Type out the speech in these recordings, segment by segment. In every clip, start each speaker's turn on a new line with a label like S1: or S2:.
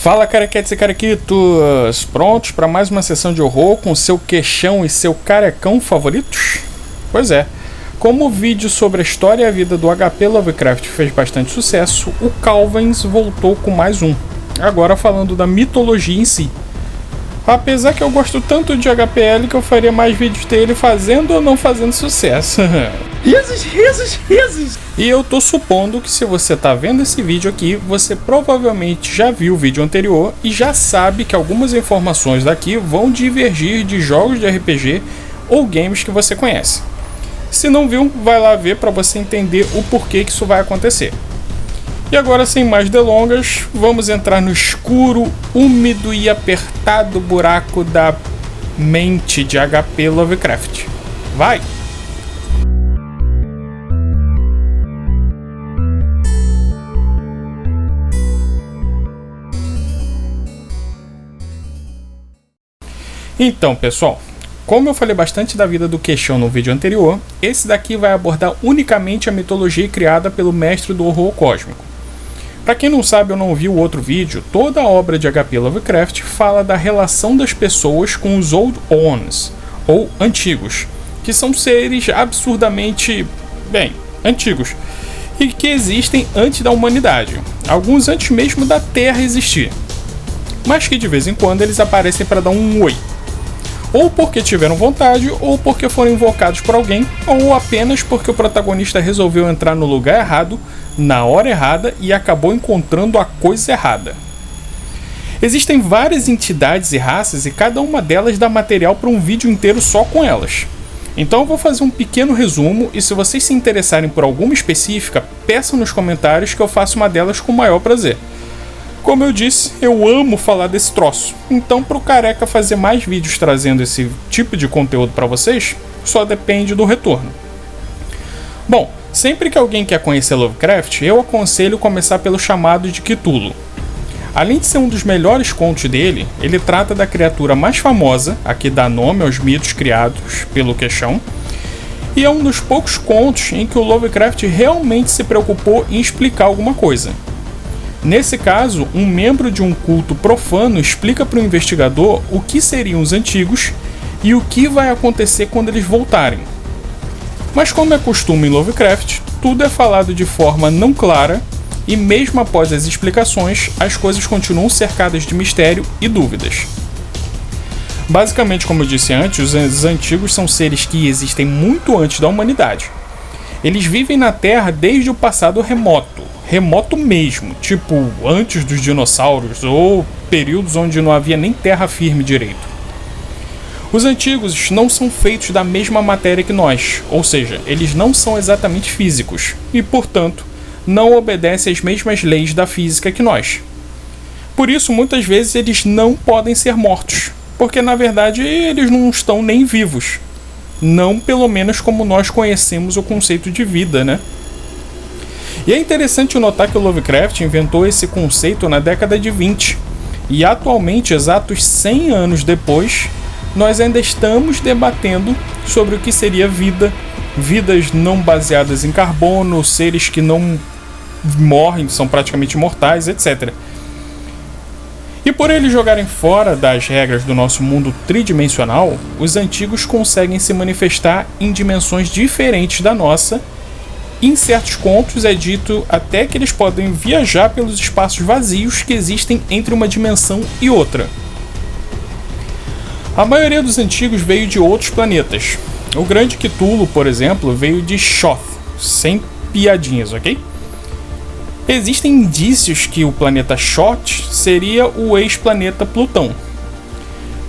S1: Fala, carequetes e carequitos! Prontos para mais uma sessão de horror com seu queixão e seu carecão favoritos? Pois é, como o vídeo sobre a história e a vida do HP Lovecraft fez bastante sucesso, o Calvins voltou com mais um, agora falando da mitologia em si. Apesar que eu gosto tanto de HPL que eu faria mais vídeos dele fazendo ou não fazendo sucesso. Risos! E eu tô supondo que se você tá vendo esse vídeo aqui, você provavelmente já viu o vídeo anterior e já sabe que algumas informações daqui vão divergir de jogos de RPG ou games que você conhece. Se não viu, vai lá ver para você entender o porquê que isso vai acontecer. E agora, sem mais delongas, vamos entrar no escuro, úmido e apertado buraco da mente de HP Lovecraft. Vai! Então, pessoal, como eu falei bastante da vida do queixão no vídeo anterior, esse daqui vai abordar unicamente a mitologia criada pelo mestre do horror cósmico. Para quem não sabe ou não viu o outro vídeo, toda a obra de HP Lovecraft fala da relação das pessoas com os Old Ones, ou antigos, que são seres absurdamente, antigos, e que existem antes da humanidade, alguns antes mesmo da Terra existir, mas que de vez em quando eles aparecem para dar um oi. Ou porque tiveram vontade, ou porque foram invocados por alguém, ou apenas porque o protagonista resolveu entrar no lugar errado, na hora errada e acabou encontrando a coisa errada. Existem várias entidades e raças e cada uma delas dá material para um vídeo inteiro só com elas. Então eu vou fazer um pequeno resumo e se vocês se interessarem por alguma específica, peçam nos comentários que eu faço uma delas com o maior prazer. Como eu disse, eu amo falar desse troço, então pro careca fazer mais vídeos trazendo esse tipo de conteúdo para vocês, só depende do retorno. Bom, sempre que alguém quer conhecer Lovecraft, eu aconselho começar pelo chamado de Cthulhu. Além de ser um dos melhores contos dele, ele trata da criatura mais famosa, a que dá nome aos mitos criados pelo queixão, e é um dos poucos contos em que o Lovecraft realmente se preocupou em explicar alguma coisa. Nesse caso, um membro de um culto profano explica para o investigador o que seriam os antigos e o que vai acontecer quando eles voltarem. Mas como é costume em Lovecraft, tudo é falado de forma não clara e mesmo após as explicações, as coisas continuam cercadas de mistério e dúvidas. Basicamente, como eu disse antes, os antigos são seres que existem muito antes da humanidade. Eles vivem na Terra desde o passado remoto mesmo, tipo antes dos dinossauros ou períodos onde não havia nem terra firme direito. Os antigos não são feitos da mesma matéria que nós, ou seja, eles não são exatamente físicos e, portanto, não obedecem às mesmas leis da física que nós. Por isso, muitas vezes eles não podem ser mortos, porque na verdade eles não estão nem vivos. Não pelo menos como nós conhecemos o conceito de vida, né? E é interessante notar que o Lovecraft inventou esse conceito na década de 20, e atualmente, exatos 100 anos depois, nós ainda estamos debatendo sobre o que seria vida, vidas não baseadas em carbono, seres que não morrem, são praticamente imortais, etc. E por eles jogarem fora das regras do nosso mundo tridimensional, os antigos conseguem se manifestar em dimensões diferentes da nossa. Em certos contos é dito até que eles podem viajar pelos espaços vazios que existem entre uma dimensão e outra. A maioria dos antigos veio de outros planetas. O grande Cthulhu, por exemplo, veio de Shoth, sem piadinhas, ok? Existem indícios que o planeta Shoth seria o ex-planeta Plutão.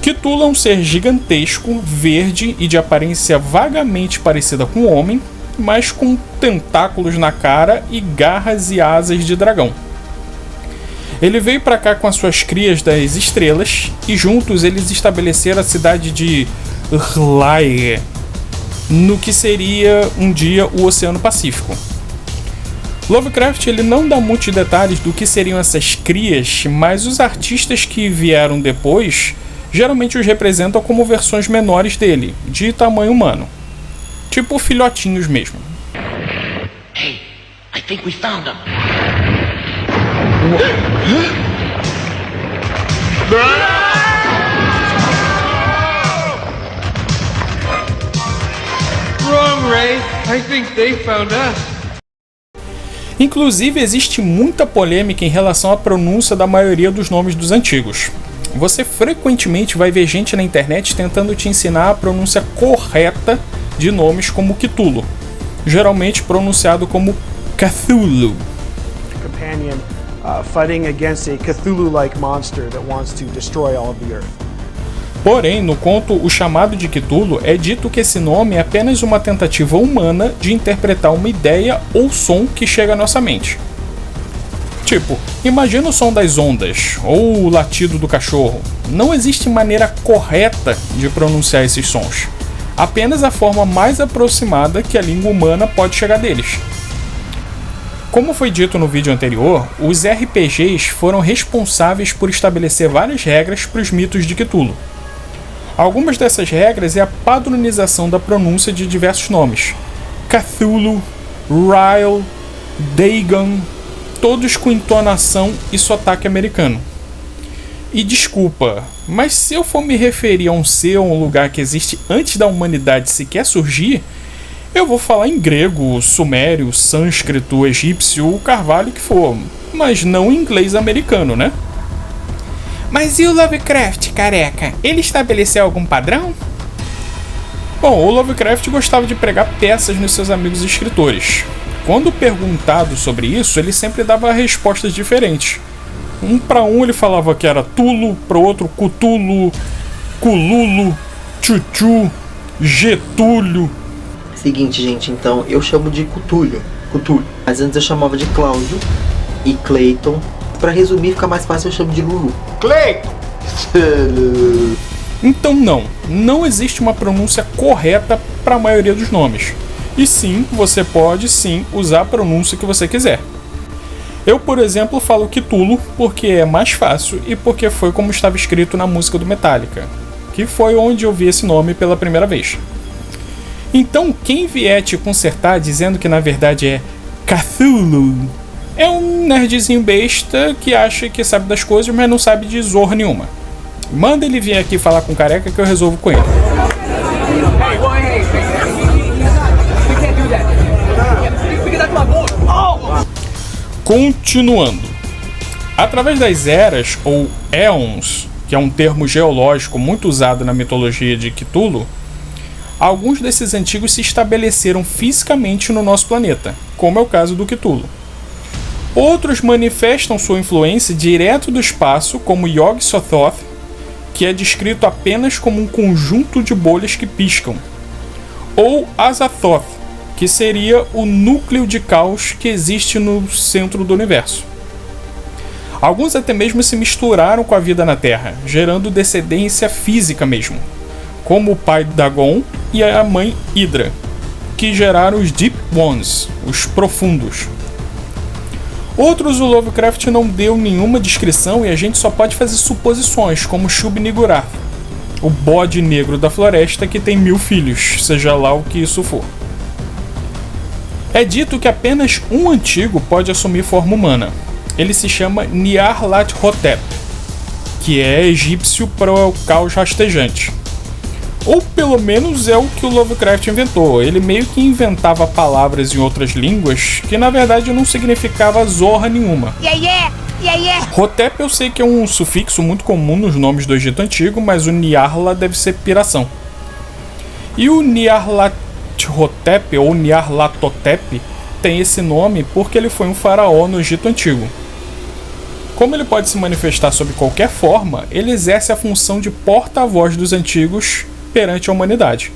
S1: Cthulhu é um ser gigantesco, verde e de aparência vagamente parecida com o homem, mas com tentáculos na cara e garras e asas de dragão. Ele veio para cá com as suas crias das estrelas e juntos eles estabeleceram a cidade de R'lyeh, no que seria um dia o Oceano Pacífico. Lovecraft ele não dá muitos detalhes do que seriam essas crias, mas os artistas que vieram depois geralmente os representam como versões menores dele, de tamanho humano. Tipo filhotinhos mesmo.
S2: Hey, I think we found them. Wrong, Ray. I think they found us.
S1: Inclusive, existe muita polêmica em relação à pronúncia da maioria dos nomes dos antigos. Você frequentemente vai ver gente na internet tentando te ensinar a pronúncia correta de nomes como Cthulhu, geralmente pronunciado como Cthulhu.
S3: Companion fighting against a Cthulhu-like monster that wants to destroy all of the Earth.
S1: Porém, no conto O Chamado de Cthulhu, é dito que esse nome é apenas uma tentativa humana de interpretar uma ideia ou som que chega à nossa mente. Tipo, imagina o som das ondas, ou o latido do cachorro. Não existe maneira correta de pronunciar esses sons, apenas a forma mais aproximada que a língua humana pode chegar deles. Como foi dito no vídeo anterior, os RPGs foram responsáveis por estabelecer várias regras para os mitos de Cthulhu. Algumas dessas regras é a padronização da pronúncia de diversos nomes: Cthulhu, Ryle, Dagon, todos com entonação e sotaque americano. E desculpa, mas se eu for me referir a um ser ou um lugar que existe antes da humanidade sequer surgir, eu vou falar em grego, sumério, sânscrito, egípcio, o carvalho que for, mas não em inglês americano, né? Mas e o Lovecraft, careca? Ele estabeleceu algum padrão? Bom, o Lovecraft gostava de pregar peças nos seus amigos escritores. Quando perguntado sobre isso, ele sempre dava respostas diferentes. Para um ele falava que era Tulo, para o outro Cthulhu, Cululo, Chuchu, Getúlio.
S4: Seguinte, gente, então eu chamo de Cthulhu, mas antes eu chamava de Cláudio e Clayton. Pra resumir, fica mais fácil, eu chamo de Lulu.
S3: Clayton!
S1: Então não existe uma pronúncia correta para a maioria dos nomes. E sim, você pode sim usar a pronúncia que você quiser. Eu, por exemplo, falo Cthulhu porque é mais fácil e porque foi como estava escrito na música do Metallica, que foi onde eu vi esse nome pela primeira vez. Então, quem vier te consertar dizendo que na verdade é Cthulhu, é um nerdzinho besta que acha que sabe das coisas, mas não sabe de zorra nenhuma. Manda ele vir aqui falar com o careca que eu resolvo com ele. Continuando. Através das eras, ou éons, que é um termo geológico muito usado na mitologia de Cthulhu, alguns desses antigos se estabeleceram fisicamente no nosso planeta, como é o caso do Cthulhu. Outros manifestam sua influência direto do espaço, como Yog-Sothoth, que é descrito apenas como um conjunto de bolhas que piscam, ou Azathoth, que seria o núcleo de caos que existe no centro do universo. Alguns até mesmo se misturaram com a vida na Terra, gerando descendência física mesmo, como o pai Dagon e a mãe Hydra, que geraram os Deep Ones, os profundos. Outros o Lovecraft não deu nenhuma descrição e a gente só pode fazer suposições, como Shub-Niggurath, o bode negro da floresta que tem 1000 filhos, seja lá o que isso for. É dito que apenas um antigo pode assumir forma humana. Ele se chama Nyarlathotep, que é egípcio para o caos rastejante. Ou pelo menos é o que o Lovecraft inventou. Ele meio que inventava palavras em outras línguas que na verdade não significava zorra nenhuma. Hotep eu sei que é um sufixo muito comum nos nomes do Egito Antigo, mas o Nyarla deve ser piração. E o Nyarlathotep ou Nyarlathotep tem esse nome porque ele foi um faraó no Egito Antigo. Como ele pode se manifestar sob qualquer forma, ele exerce a função de porta-voz dos antigos perante a humanidade.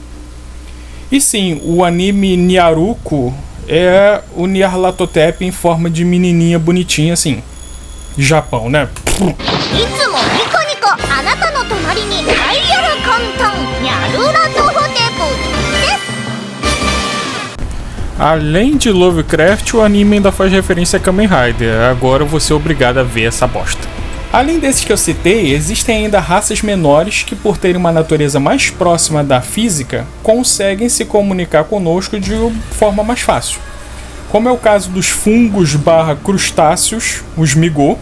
S1: E sim, o anime Nyaruko é o Nyarlathotep em forma de menininha bonitinha assim. Japão, né? Além de Lovecraft, o anime ainda faz referência a Kamen Rider. Agora eu vou ser obrigado a ver essa bosta. Além desses que eu citei, existem ainda raças menores que, por terem uma natureza mais próxima da física, conseguem se comunicar conosco de forma mais fácil. Como é o caso dos fungos / crustáceos, os Migô,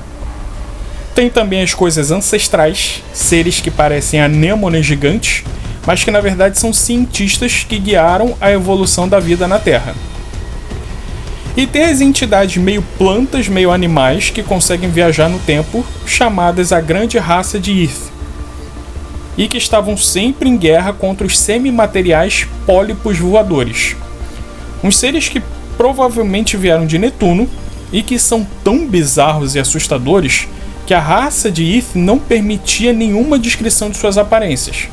S1: Tem também as coisas ancestrais, seres que parecem anêmones gigantes, mas que na verdade são cientistas que guiaram a evolução da vida na Terra. E tem as entidades meio plantas, meio animais, que conseguem viajar no tempo, chamadas a grande raça de Ith, e que estavam sempre em guerra contra os semimateriais pólipos voadores. Uns seres que provavelmente vieram de Netuno e que são tão bizarros e assustadores que a raça de Ith não permitia nenhuma descrição de suas aparências.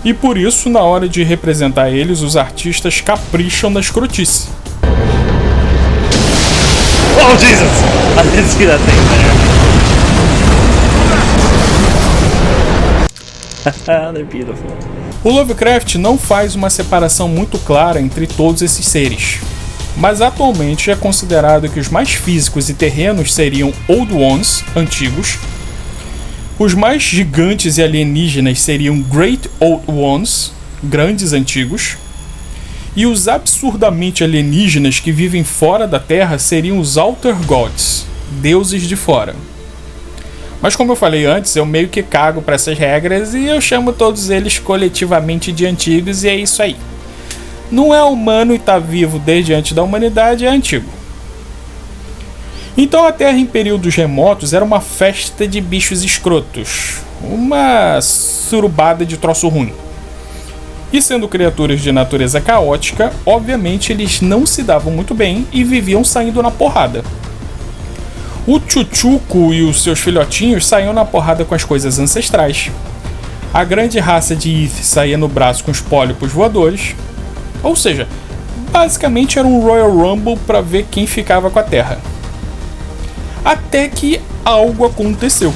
S1: E por isso, na hora de representar eles, os artistas capricham na escrotice.
S5: Oh Jesus! I didn't see that thing there. They're beautiful.
S1: O Lovecraft não faz uma separação muito clara entre todos esses seres, mas atualmente é considerado que os mais físicos e terrenos seriam Old Ones, antigos, os mais gigantes e alienígenas seriam Great Old Ones, grandes antigos, e os absurdamente alienígenas que vivem fora da Terra seriam os Outer Gods, deuses de fora. Mas como eu falei antes, eu meio que cago para essas regras e eu chamo todos eles coletivamente de antigos e é isso aí. Não é humano e tá vivo desde antes da humanidade, é antigo. Então a Terra em períodos remotos era uma festa de bichos escrotos, uma surubada de troço ruim. E sendo criaturas de natureza caótica, obviamente eles não se davam muito bem e viviam saindo na porrada. O Chuchuco e os seus filhotinhos saíam na porrada com as coisas ancestrais. A grande raça de Ith saía no braço com os pólipos voadores. Ou seja, basicamente era um Royal Rumble para ver quem ficava com a Terra. Até que algo aconteceu.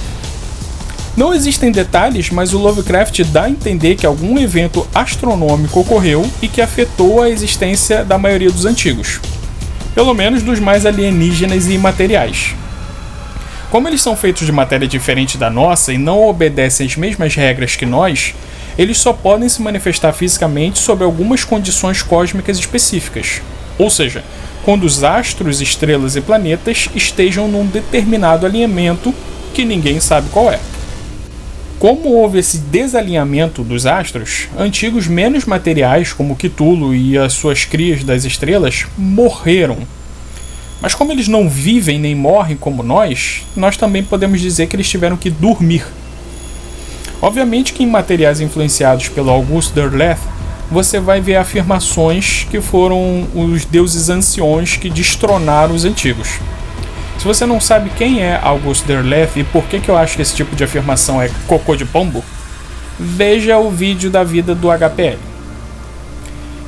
S1: Não existem detalhes, mas o Lovecraft dá a entender que algum evento astronômico ocorreu e que afetou a existência da maioria dos antigos. Pelo menos dos mais alienígenas e imateriais. Como eles são feitos de matéria diferente da nossa e não obedecem às mesmas regras que nós, eles só podem se manifestar fisicamente sob algumas condições cósmicas específicas. Ou seja, quando os astros, estrelas e planetas estejam num determinado alinhamento que ninguém sabe qual é. Como houve esse desalinhamento dos astros, antigos menos materiais como Cthulhu e as suas crias das estrelas morreram. Mas como eles não vivem nem morrem como nós também podemos dizer que eles tiveram que dormir. Obviamente que em materiais influenciados pelo August Derleth, você vai ver afirmações que foram os deuses anciões que destronaram os antigos. Se você não sabe quem é August Derleth e por que eu acho que esse tipo de afirmação é cocô de pombo, veja o vídeo da vida do HPL.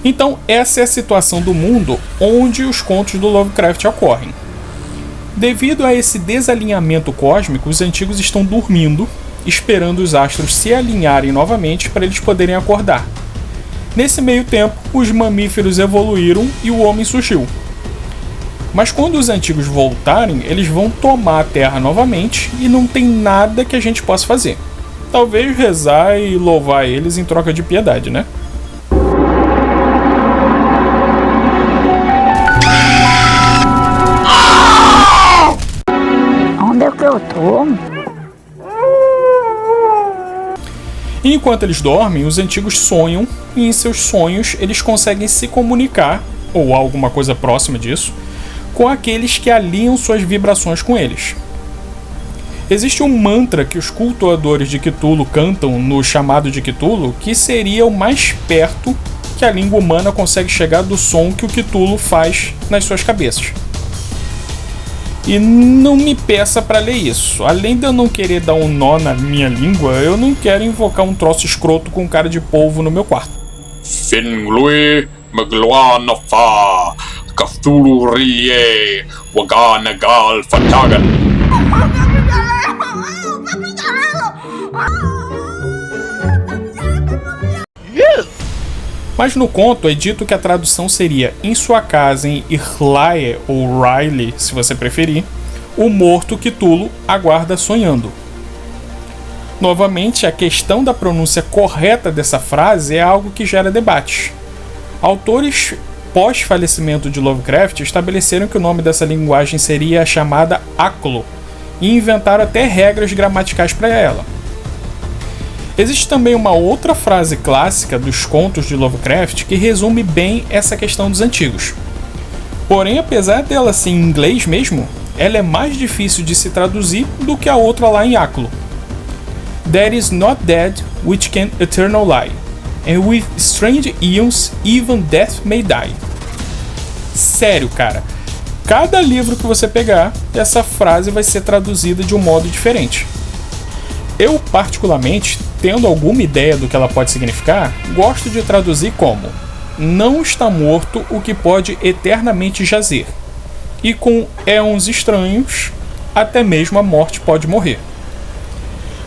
S1: Então essa é a situação do mundo onde os contos do Lovecraft ocorrem. Devido a esse desalinhamento cósmico, os antigos estão dormindo, esperando os astros se alinharem novamente para eles poderem acordar. Nesse meio tempo, os mamíferos evoluíram e o homem surgiu. Mas quando os antigos voltarem, eles vão tomar a Terra novamente e não tem nada que a gente possa fazer. Talvez rezar e louvar eles em troca de piedade, né?
S6: Onde é que eu tô?
S1: Enquanto eles dormem, os antigos sonham e em seus sonhos eles conseguem se comunicar, ou alguma coisa próxima disso, com aqueles que alinham suas vibrações com eles. Existe um mantra que os cultuadores de Cthulhu cantam no chamado de Cthulhu, que seria o mais perto que a língua humana consegue chegar do som que o Cthulhu faz nas suas cabeças. E não me peça para ler isso. Além de eu não querer dar um nó na minha língua, eu não quero invocar um troço escroto com cara de polvo no meu quarto.
S7: Finglui Magluanafa Cthulhu Rie Waganagal Fatagan.
S1: Mas no conto é dito que a tradução seria: em sua casa em Irlae ou Riley, se você preferir, o morto Cthulhu aguarda sonhando. Novamente, a questão da pronúncia correta dessa frase é algo que gera debate. Autores pós-falecimento de Lovecraft estabeleceram que o nome dessa linguagem seria a chamada Aklo, e inventaram até regras gramaticais para ela. Existe também uma outra frase clássica dos contos de Lovecraft que resume bem essa questão dos antigos. Porém, apesar dela ser em inglês mesmo, ela é mais difícil de se traduzir do que a outra lá em Áculo. There is not dead which can eternal lie, and with strange eons even death may die. Sério, cara. Cada livro que você pegar, essa frase vai ser traduzida de um modo diferente. Eu, particularmente, tendo alguma ideia do que ela pode significar, gosto de traduzir como: não está morto o que pode eternamente jazer, e com éons estranhos, até mesmo a morte pode morrer.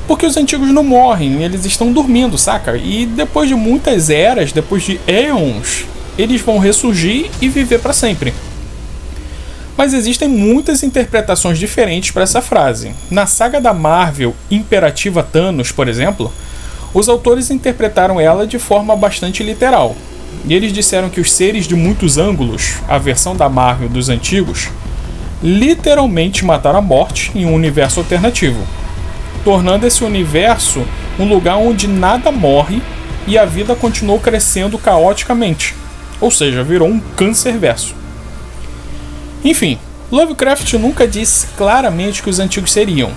S1: Porque os antigos não morrem, eles estão dormindo, saca? E depois de muitas eras, depois de éons, eles vão ressurgir e viver para sempre. Mas existem muitas interpretações diferentes para essa frase. Na saga da Marvel Imperativa Thanos, por exemplo, os autores interpretaram ela de forma bastante literal. E eles disseram que os seres de muitos ângulos, a versão da Marvel dos antigos, literalmente mataram a morte em um universo alternativo, tornando esse universo um lugar onde nada morre e a vida continuou crescendo caoticamente, ou seja, virou um câncer-verso. Enfim, Lovecraft nunca disse claramente o que os antigos seriam,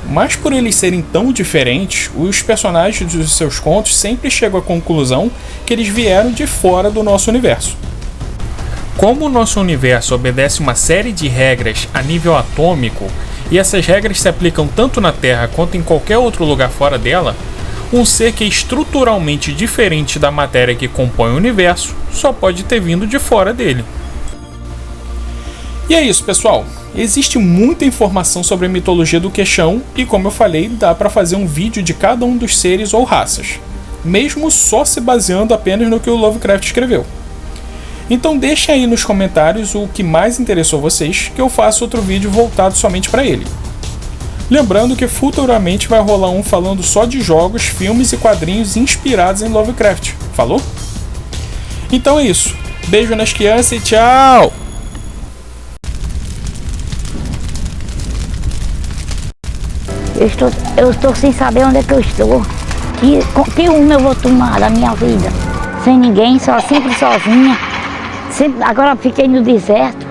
S1: mas por eles serem tão diferentes, os personagens dos seus contos sempre chegam à conclusão que eles vieram de fora do nosso universo. Como o nosso universo obedece uma série de regras a nível atômico, e essas regras se aplicam tanto na Terra quanto em qualquer outro lugar fora dela, um ser que é estruturalmente diferente da matéria que compõe o universo só pode ter vindo de fora dele. E é isso, pessoal. Existe muita informação sobre a mitologia do Queixão e, como eu falei, dá para fazer um vídeo de cada um dos seres ou raças, mesmo só se baseando apenas no que o Lovecraft escreveu. Então deixa aí nos comentários o que mais interessou vocês, que eu faço outro vídeo voltado somente para ele. Lembrando que futuramente vai rolar um falando só de jogos, filmes e quadrinhos inspirados em Lovecraft. Falou? Então é isso. Beijo nas crianças e tchau!
S6: Eu estou sem saber onde é que eu estou. Que rumo eu vou tomar da minha vida? Sem ninguém, sempre sozinha. Agora fiquei no deserto.